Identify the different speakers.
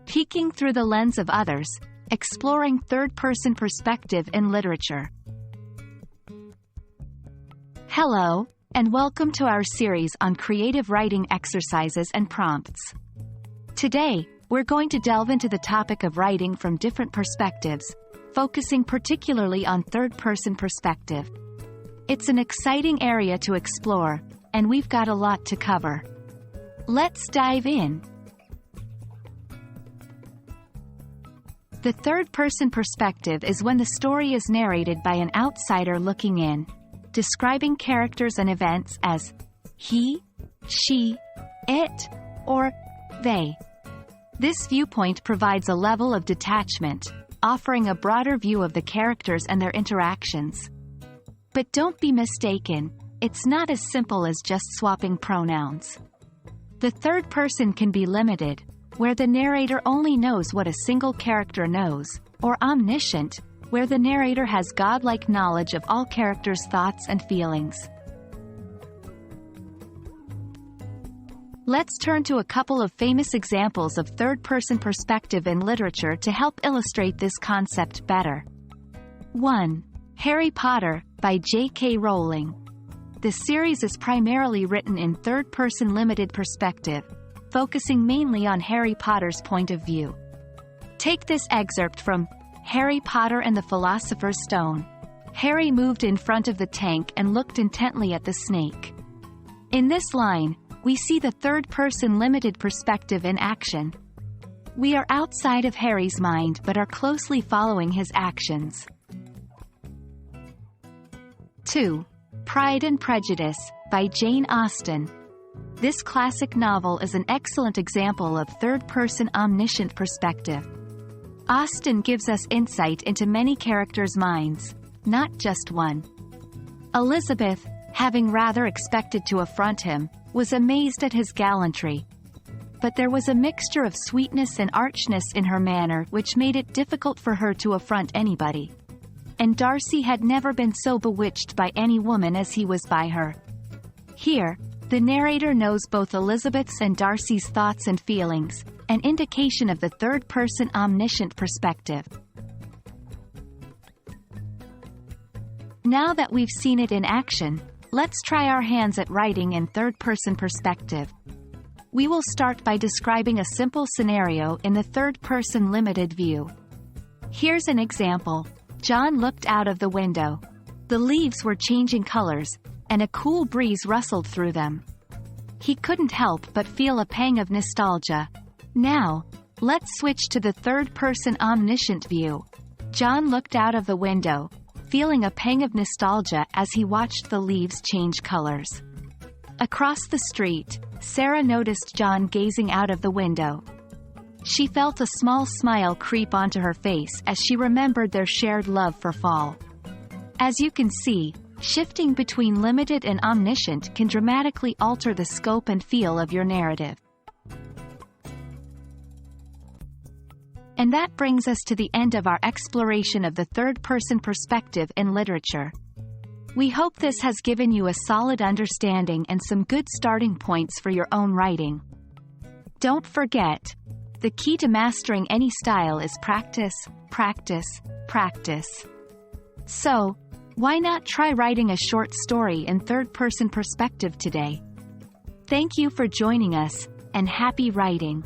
Speaker 1: peeking through the lens of others, exploring third-person perspective in literature. Hello, and welcome to our series on creative writing exercises and prompts. Today, we're going to delve into the topic of writing from different perspectives, focusing particularly on third-person perspective. It's an exciting area to explore, and we've got a lot to cover. Let's dive in. The third-person perspective is when the story is narrated by an outsider looking in, describing characters and events as he, she, it, or they. This viewpoint provides a level of detachment, offering a broader view of the characters and their interactions. But don't be mistaken, it's not as simple as just swapping pronouns. The third person can be limited, where the narrator only knows what a single character knows, or omniscient, where the narrator has godlike knowledge of all characters' thoughts and feelings. Let's turn to a couple of famous examples of third-person perspective in literature to help illustrate this concept better. 1. Harry Potter, by J.K. Rowling. The series is primarily written in third-person limited perspective, focusing mainly on Harry Potter's point of view. Take this excerpt from Harry Potter and the Philosopher's Stone. Harry moved in front of the tank and looked intently at the snake. In this line, we see the third-person limited perspective in action. We are outside of Harry's mind but are closely following his actions. 2. Pride and Prejudice, by Jane Austen. This classic novel is an excellent example of third-person omniscient perspective. Austen gives us insight into many characters' minds, not just one. Elizabeth, having rather expected to affront him, was amazed at his gallantry. But there was a mixture of sweetness and archness in her manner which made it difficult for her to affront anybody. And Darcy had never been so bewitched by any woman as he was by her. Here, the narrator knows both Elizabeth's and Darcy's thoughts and feelings, an indication of the third-person omniscient perspective. Now that we've seen it in action, let's try our hands at writing in third-person perspective. We will start by describing a simple scenario in the third-person limited view. Here's an example. John looked out of the window. The leaves were changing colors, and a cool breeze rustled through them. He couldn't help but feel a pang of nostalgia. Now, let's switch to the third-person omniscient view. John looked out of the window, feeling a pang of nostalgia as he watched the leaves change colors. Across the street, Sarah noticed John gazing out of the window. She felt a small smile creep onto her face as she remembered their shared love for fall. As you can see, shifting between limited and omniscient can dramatically alter the scope and feel of your narrative. And that brings us to the end of our exploration of the third-person perspective in literature. We hope this has given you a solid understanding and some good starting points for your own writing. Don't forget, the key to mastering any style is practice, practice, practice. So, why not try writing a short story in third-person perspective today? Thank you for joining us, and happy writing!